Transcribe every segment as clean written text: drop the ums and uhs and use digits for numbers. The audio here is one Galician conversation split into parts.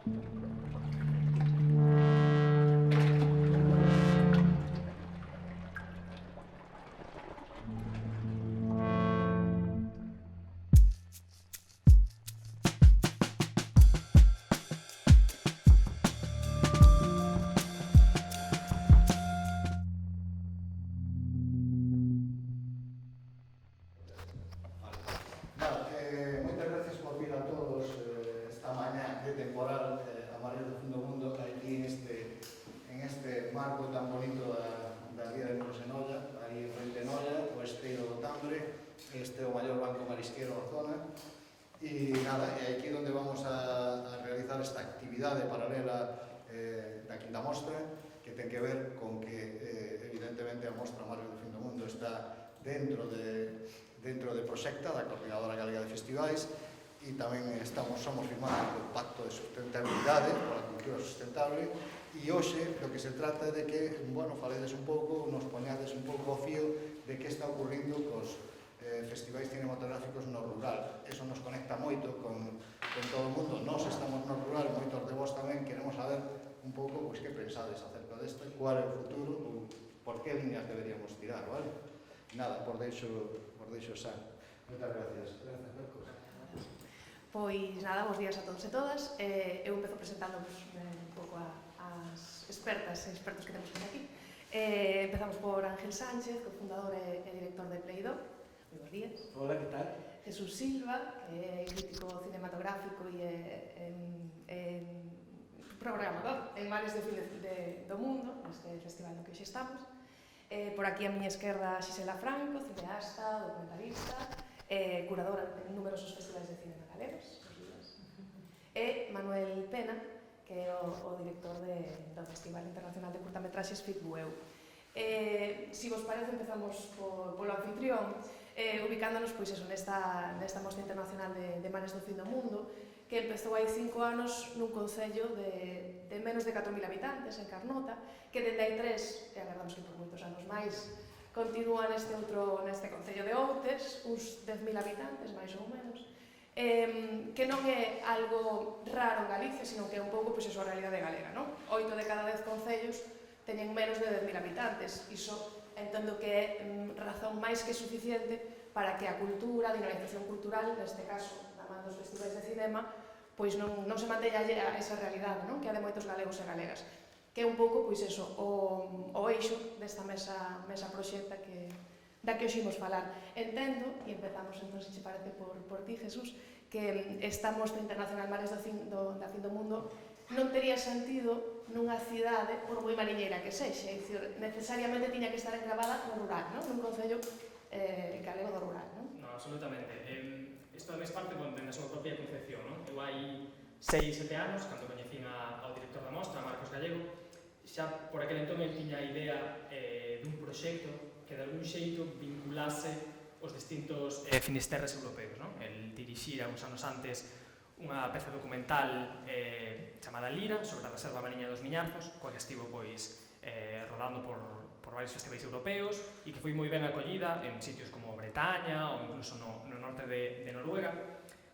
Moitas gracias por vir a todos esta mañá de temporal a Mares do Fin do Mundo aquí en este marco tan bonito da Ría de Muros en Olla, aí frente en Olla, o esteiro do Tambre, este é o maior banco marisquero da zona. E nada, é aquí onde vamos a realizar esta actividade paralela da Quinta Mostra, que ten que ver con que, evidentemente, a Mostra Mares do Fin do Mundo está dentro de Proxecta, da Coordinadora Galega de Festivais, e tamén somos firmantes do Pacto de Sustentabilidade pola Cultura Sustentable, e hoxe do que se trata é de que, faledes un pouco, nos poñades un pouco ao fío de que está ocurrindo cos festivais cinematográficos no rural. Eso nos conecta moito con todo o mundo. Nós estamos no rural, moitos de vos tamén queremos saber un pouco que pensades acerca deste, cuál é o futuro, ou por que líneas deberíamos tirar, vale? Nada, por deixo xa. Moitas gracias. Gracias, Marcos. Pois nada, bons días a todos e todas. Eu empezo presentándonos un pouco as expertas e expertos que temos aquí. Empezamos por Ángel Sánchez, cofundador e director de Play Doh. Moi bons días. Hola, que tal? Jesús Silva, que é crítico cinematográfico e programador en Mares do Mundo, neste festival no que hoxe estamos. Por aquí a miña esquerda Xisela Franco, cineasta, documentalista, curadora de numerosos festivais de cine galegos. E Manuel Pena, que é o director do Festival Internacional de Curtametraxes FICBUEU. Si vos parece, empezamos polo anfitrión, ubicándonos nesta Mostra Internacional de Mares do Fin do Mundo, que empezou hai 5 anos nun concello de menos de 4.000 habitantes, en Carnota, que dende hai 3, e agardamos que por moitos anos máis, continúa neste concello de Outes, uns 10.000 habitantes, máis ou menos, que non é algo raro en Galicia, sino que é un pouco a realidade galega, non? 8 de cada 10 concellos teñen menos de 10.000 habitantes. Iso entendo que é razón máis que suficiente para que a cultura, a dinamización cultural, neste caso, da man dos festivais de cinema, pois non se manteña a esa realidade, non? Que é de moitos galegos e galegas. Que é un pouco, pois eso, o eixo desta mesa proxecta da que hoxe imos falar. Entendo, e empezamos entón, se che parece, por ti, Jesús, que esta Mostra Internacional Mares da Fin do Mundo non tería sentido nunha cidade, por moi mariñeira que sexe, é dicir, necesariamente tiña que estar enclavada no rural, non? Nun concello galego do rural, non? No, absolutamente. Isto ademais parte da súa propia concepción, non? Eu hai 6-7 anos, cando coñecín ao director da mostra, Marcos Gallego, xa por aquel entón tiña a idea dun proxecto que de algún xeito vinculase os distintos finisterres europeos, non? El dirixira uns anos antes unha peza documental chamada Lira, sobre a reserva mariña dos Miñarzos, coa que estivo rodando por varios festivais europeos e que foi moi ben acollida en sitios como Bretaña ou incluso no norte de Noruega.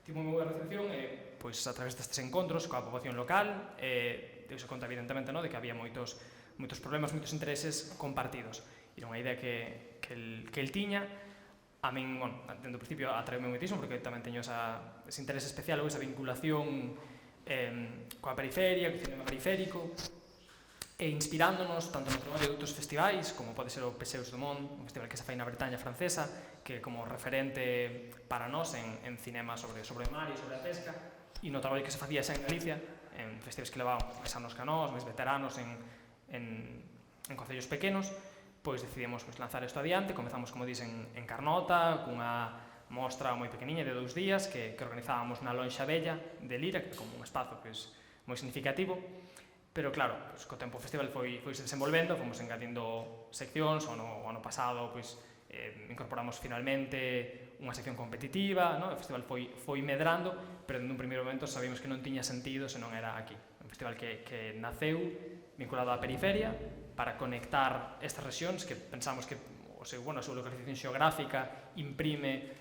Tivo moi boa recepción e, pois, a través destes encontros coa poboación local, deuse conta, evidentemente, de que había moitos problemas, moitos intereses compartidos. E era unha idea que el tiña. A min, dende o principio, atraeume moitísimo, porque tamén teño ese interese especial ou esa vinculación coa periferia, co cinema periférico, e inspirándonos tanto no traballo de outros festivais, como pode ser o Peseus do Mont, un festival que se fai na Bretaña francesa, que é como referente para nós en cinema sobre o mar e sobre a pesca, e no traballo que se facía xa en Galicia, en festivais que levaban máis anos que nós, máis veteranos en concellos pequenos, pois decidimos lanzar isto adiante. Comezamos, como dicen, en Carnota, cunha mostra moi pequeniña de 2 días que organizábamos na Lonxa Bella de Lira, que é como un espazo moi significativo, pero claro, co tempo o festival foi se desenvolvendo, fomos engadindo seccións. O ano pasado incorporamos finalmente unha sección competitiva, o festival foi medrando, pero dende un primeiro momento sabíamos que non tiña sentido se non era aquí. Un festival que naceu vinculado á periferia para conectar estas rexións que pensamos que a súa localización xeográfica imprime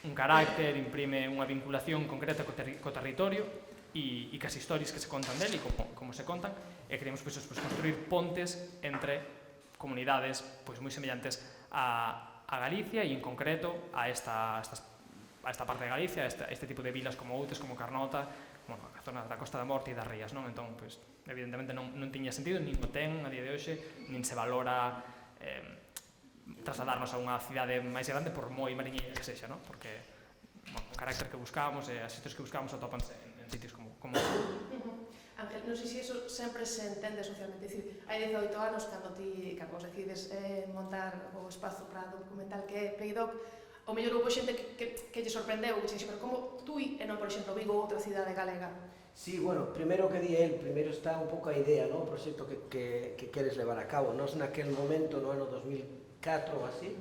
un carácter, imprime unha vinculación concreta co territorio, e que as historias que se contan dele e como se contan, e queremos construir pontes entre comunidades moi semellantes a Galicia e en concreto a esta parte de Galicia, a este tipo de vilas como Outes, como Carnota, a zona da Costa da Morte e das Rías, non? Entón, evidentemente non tiña sentido, nin o ten a día de hoxe, nin se valora trasladarnos a unha cidade máis grande por moi mariñeira que sexa, non? Porque o carácter que buscábamos e as historias que buscábamos atopanse en sitios como Ángel, non sei se iso sempre se entende socialmente, dicir, hai 18 anos cando vos decides montar o espazo para documental que é Playdoc, o mellor houve xente que lle sorprendeu, que xe, pero como Tui e non, por exemplo, Vigo ou outra cidade galega? Sí, bueno, primeiro que di el, primeiro está un pouco a idea, non? O proxecto que queres levar a cabo. Nos naquel momento, no ano 2004 ou así,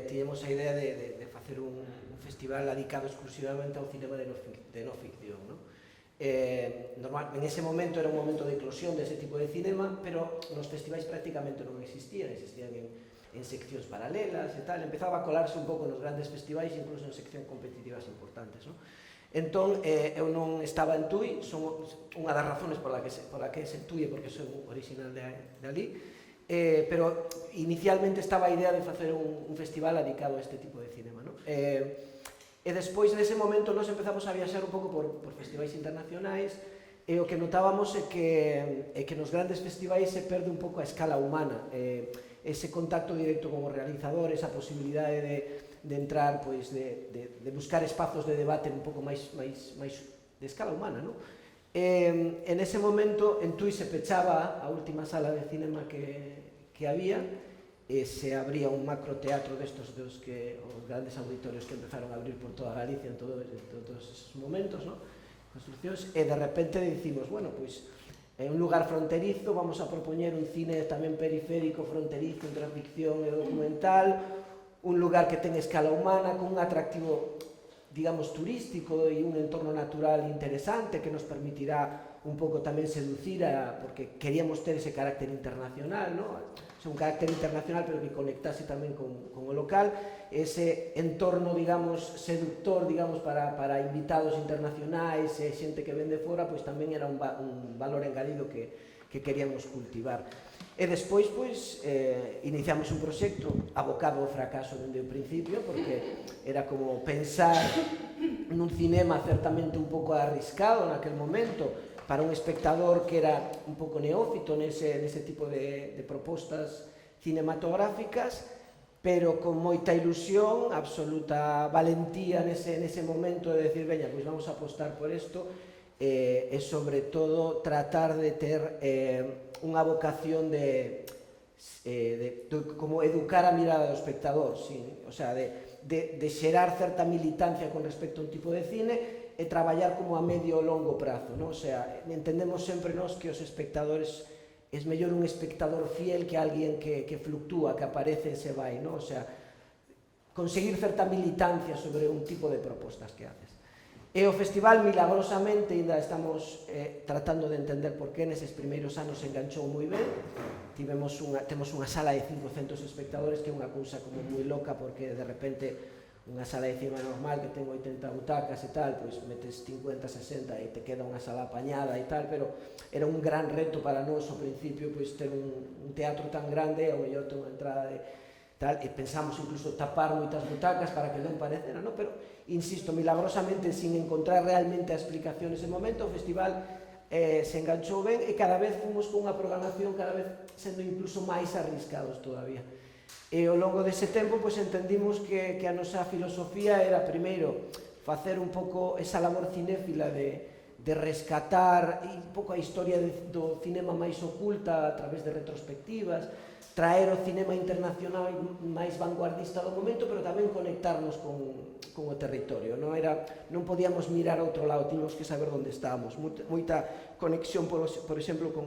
tiñemos a idea de facer un festival dedicado exclusivamente ao cinema de no ficción, non? En ese momento era un momento de eclosión dese tipo de cinema, pero nos festivais prácticamente non existían en seccións paralelas e tal, empezaba a colarse un pouco nos grandes festivais, incluso en seccións competitivas importantes, non? Entón, eu non estaba en Tui, son unha das razones pola que é Tui, porque son original de ali, pero inicialmente estaba a idea de facer un festival dedicado a este tipo de cinema, non? E despois, nese momento, nos empezamos a viaxar un pouco por festivais internacionais, e o que notábamos é que nos grandes festivais se perde un pouco a escala humana, ese contacto directo con os realizadores, a posibilidade de entrar, de buscar espazos de debate un pouco máis de escala humana, non? En ese momento, en Tui se pechaba a última sala de cinema que había, e se abría un macroteatro destos os grandes auditorios que empezaron a abrir por toda Galicia en todos esos momentos, non? Construccións, e de repente dicimos, bueno, pois, en un lugar fronterizo vamos a propoñer un cine tamén periférico, fronterizo, entre a ficción e o documental, un lugar que ten escala humana, con un atractivo, digamos, turístico e un entorno natural interesante que nos permitirá un pouco tamén seducir, porque queríamos ter ese carácter internacional, non? Un carácter internacional, pero que conectase tamén con o local, ese entorno, digamos, seductor, digamos, para invitados internacionais e xente que ven de fora, pois tamén era un valor engadido que queríamos cultivar. E despois, pois, iniciamos un proxecto abocado ao fracaso dende o principio, porque era como pensar nun cinema certamente un pouco arriscado naquel momento, para un espectador que era un pouco neófito nese tipo de propostas cinematográficas, pero con moita ilusión, absoluta valentía nese momento de decir, veña, pois vamos a apostar por isto, e sobre todo tratar de ter unha vocación de como educar a mirada do espectador, o sea, de xerar certa militancia con respecto a un tipo de cine e traballar como a medio ou longo prazo, non? O sea, entendemos sempre nós que os espectadores é mellor un espectador fiel que alguén que fluctúa, que aparece e se vai, non? O sea, conseguir certa militancia sobre un tipo de propostas que haces. E o festival, milagrosamente, ainda estamos tratando de entender por que neses primeiros anos se enganchou moi ben. Temos unha sala de 500 espectadores, que é unha cousa como moi loca, porque de repente unha sala de cine normal que ten 80 butacas e tal, pois metes 50, 60 e te queda unha sala apañada e tal, pero era un gran reto para nós ao principio, pois ter un teatro tan grande, ao mellor ter unha entrada de tal, e pensamos incluso tapar moitas butacas para que non parecera, non? Pero, insisto, milagrosamente, sin encontrar realmente a explicación nese momento, o festival se enganchou ben e cada vez fomos con unha programación cada vez sendo incluso máis arriscados todavía. E ao longo dese tempo pois entendimos que a nosa filosofía era primeiro facer un pouco esa labor cinéfila de rescatar un pouco a historia do cinema máis oculta a través de retrospectivas, traer o cinema internacional máis vanguardista do momento, pero tamén conectarnos con o territorio. Non podíamos mirar a outro lado, tínhamos que saber onde estábamos. Moita conexión, por exemplo, con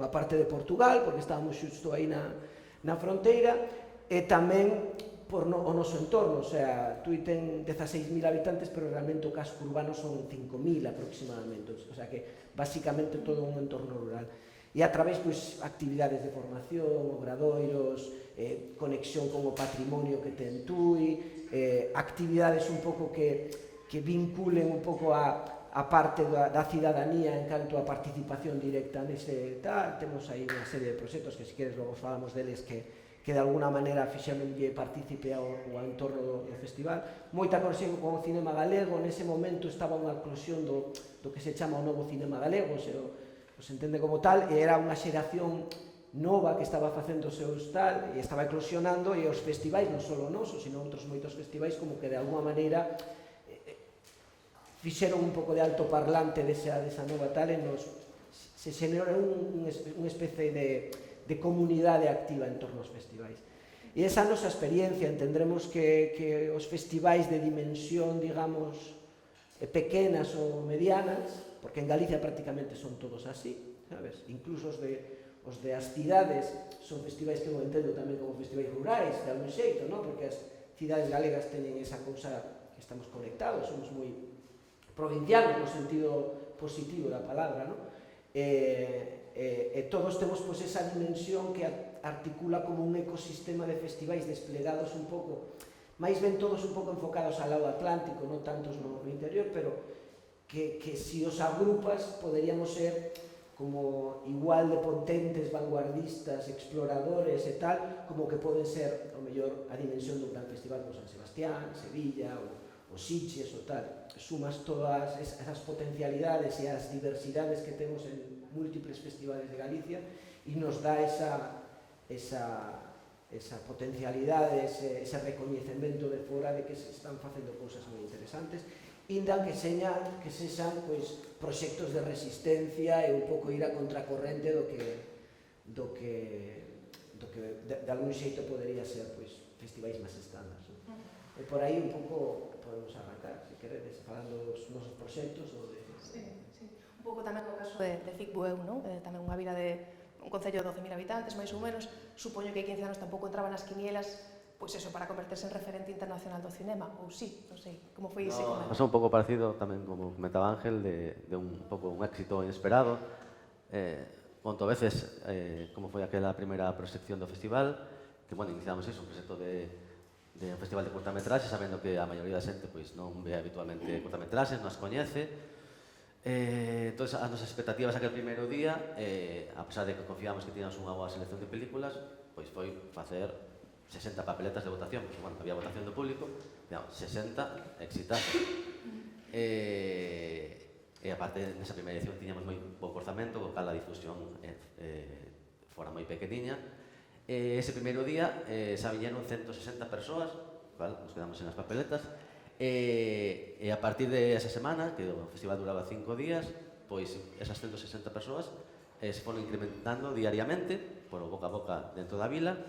a parte de Portugal, porque estábamos xusto aí na fronteira, e tamén por o noso entorno, o sea, Tui ten 16.000 habitantes, pero realmente o casco urbano son 5.000 aproximadamente, o sea que basicamente todo un entorno rural. E a través, pois, actividades de formación, obradoiros, conexión con o patrimonio que ten Tui, actividades un pouco que vinculen un pouco a a parte da cidadanía en canto a participación directa nese tal, temos aí unha serie de proxectos que, se queres, logo falamos deles que de alguna maneira fixéronlle partícipe ao entorno do festival. Moita conexión con o cinema galego, nese momento estaba unha eclosión do que se chama o novo cinema galego, se entende como tal, e era unha xeración nova que estaba facendo o seu tal, e estaba eclosionando, e os festivais, non só o noso, sino outros moitos festivais, como que de alguna maneira fixeron un pouco de altoparlante desa nova tal, e se xenerou unha especie de comunidade activa en torno aos festivais. E esa nosa experiencia, entendremos que os festivais de dimensión, digamos, pequenas ou medianas, porque en Galicia prácticamente son todos así, sabes? Incluso os de as cidades son festivais que eu entendo tamén como festivais rurais, de algún xeito, non? Porque as cidades galegas teñen esa cousa que estamos conectados, somos moi provincianos no sentido positivo da palabra, non? E todos temos pois esa dimensión que articula como un ecosistema de festivais desplegados un pouco, máis ben todos un pouco enfocados ao lado atlántico, non tantos no interior, pero que si os agrupas poderíamos ser como igual de potentes, vanguardistas, exploradores e tal, como que poden ser, ao mellor, a dimensión dun gran festival como San Sebastián, Sevilla, ou Sitges, ou tal. Sumas todas esas potencialidades e as diversidades que temos en múltiples festivales de Galicia e nos dá esa potencialidade, ese recoñecemento de fora de que se están facendo cousas moi interesantes, inda que sexan proxectos de resistencia e un pouco ir a contracorrente do que de algún xeito podería ser festivais máis estándar. E por aí un pouco podemos arrancar, se queredes, falando dos nosos proxectos ou de... Sí. Un pouco tamén o caso de Cicbueu, non? Tamén unha vila de un concello de 12.000 habitantes, máis ou menos. Supoño que 15 anos tampouco entraban nas quinielas, pois eso, para converterse en referente internacional do cinema, ou sí, non sei, como foi ese comento? Pasou un pouco parecido tamén, como comentaba Ángel, de un pouco un éxito inesperado. Conto a veces como foi aquela primeira proxección do festival, que, bueno, iniciamos un proxecto de un festival de cortametraxes, sabendo que a maioría da xente non ve habitualmente cortametraxes, non as coñece. Entón, as nosas expectativas aquel primeiro día, a pesar de que confiamos que tiñamos unha boa selección de películas, pois foi facer 60 papeletas de votación, porque, bueno, había votación do público, 60 exitazos. E aparte, nesa primeira edición tiñamos moi pouco orzamento, co cal a difusión fora moi pequeniña. Ese primeiro día xa viñeron 160 persoas, nos quedamos en as papeletas, e a partir de esa semana, que o festival duraba 5 días, pois esas 160 persoas se foron incrementando diariamente, por boca a boca dentro da vila,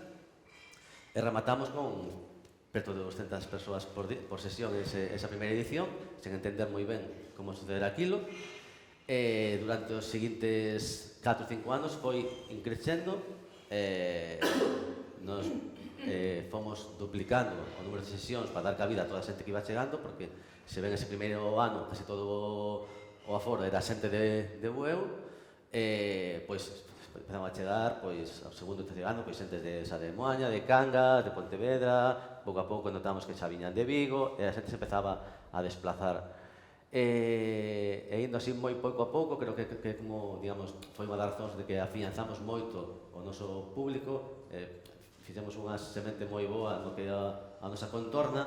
e rematamos con perto de 200 persoas por sesión esa primeira edición, sen entender moi ben como suceder aquilo. Durante os seguintes 4 ou 5 anos foi increcendo, nos fomos duplicando o número de sesións para dar cabida a toda a xente que iba chegando, porque se ven ese primeiro ano casi todo o aforo era xente de Bueu, pois empezamos a chegar, pois, ao segundo e terceiro ano, pois, xentes de Moaña, de Cangas, de Pontevedra, pouco a pouco notamos que xa viñan de Vigo, e a xente se empezaba a desplazar. E indo así moi pouco a pouco, creo que como, digamos, foi unha das razóns de que afianzamos moito o noso público, fixemos unha semente moi boa no que a nosa contorna,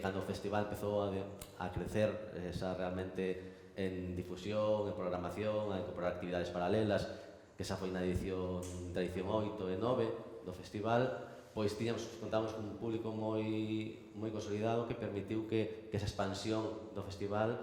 cando o festival empezou a crecer, realmente en difusión, en programación, a incorporar actividades paralelas, que esa foi na edición 8 e 9 do festival, pois contamos con un público moi consolidado que permitiu que esa expansión do festival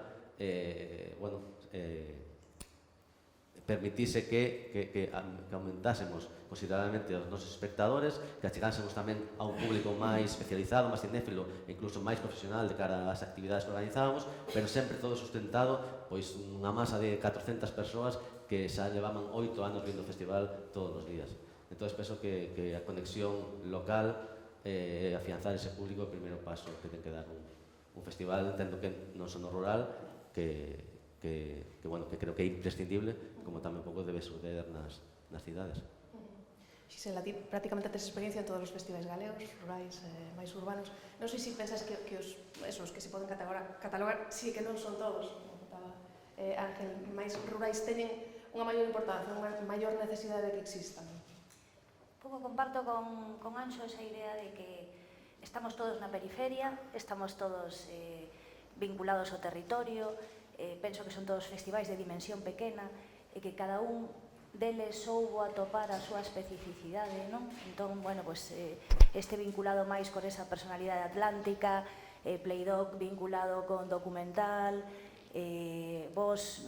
permitise que aumentásemos considerablemente os nosos espectadores, que achegásemos tamén a un público máis especializado, máis cinéfilo e incluso máis profesional de cara ás actividades que organizábamos, pero sempre todo sustentado pois unha masa de 400 persoas que xa levaban 8 anos vindo o festival todos os días. Entón, penso que a conexión local e afianzar ese público é o primeiro paso que ten que dar un festival, entendo que non son no rural, que creo que é imprescindible, como tamén pouco debe suceder nas cidades. Xisela, ti prácticamente tes experiencia en todos os festivais galegos, rurais, máis urbanos. Non sei se pensas que os que se poden catalogar, sí que non son todos, como contaba Ángel, máis rurais teñen unha maior importancia, unha maior necesidade de que existan. Un pouco comparto con Anxo esa idea de que estamos todos na periferia, estamos todos vinculados ao territorio, penso que son todos festivais de dimensión pequena e que cada un deles soubo atopar a súa especificidade, non? Entón, bueno, pues, este vinculado máis con esa personalidade atlántica, Playdoc vinculado con documental, vos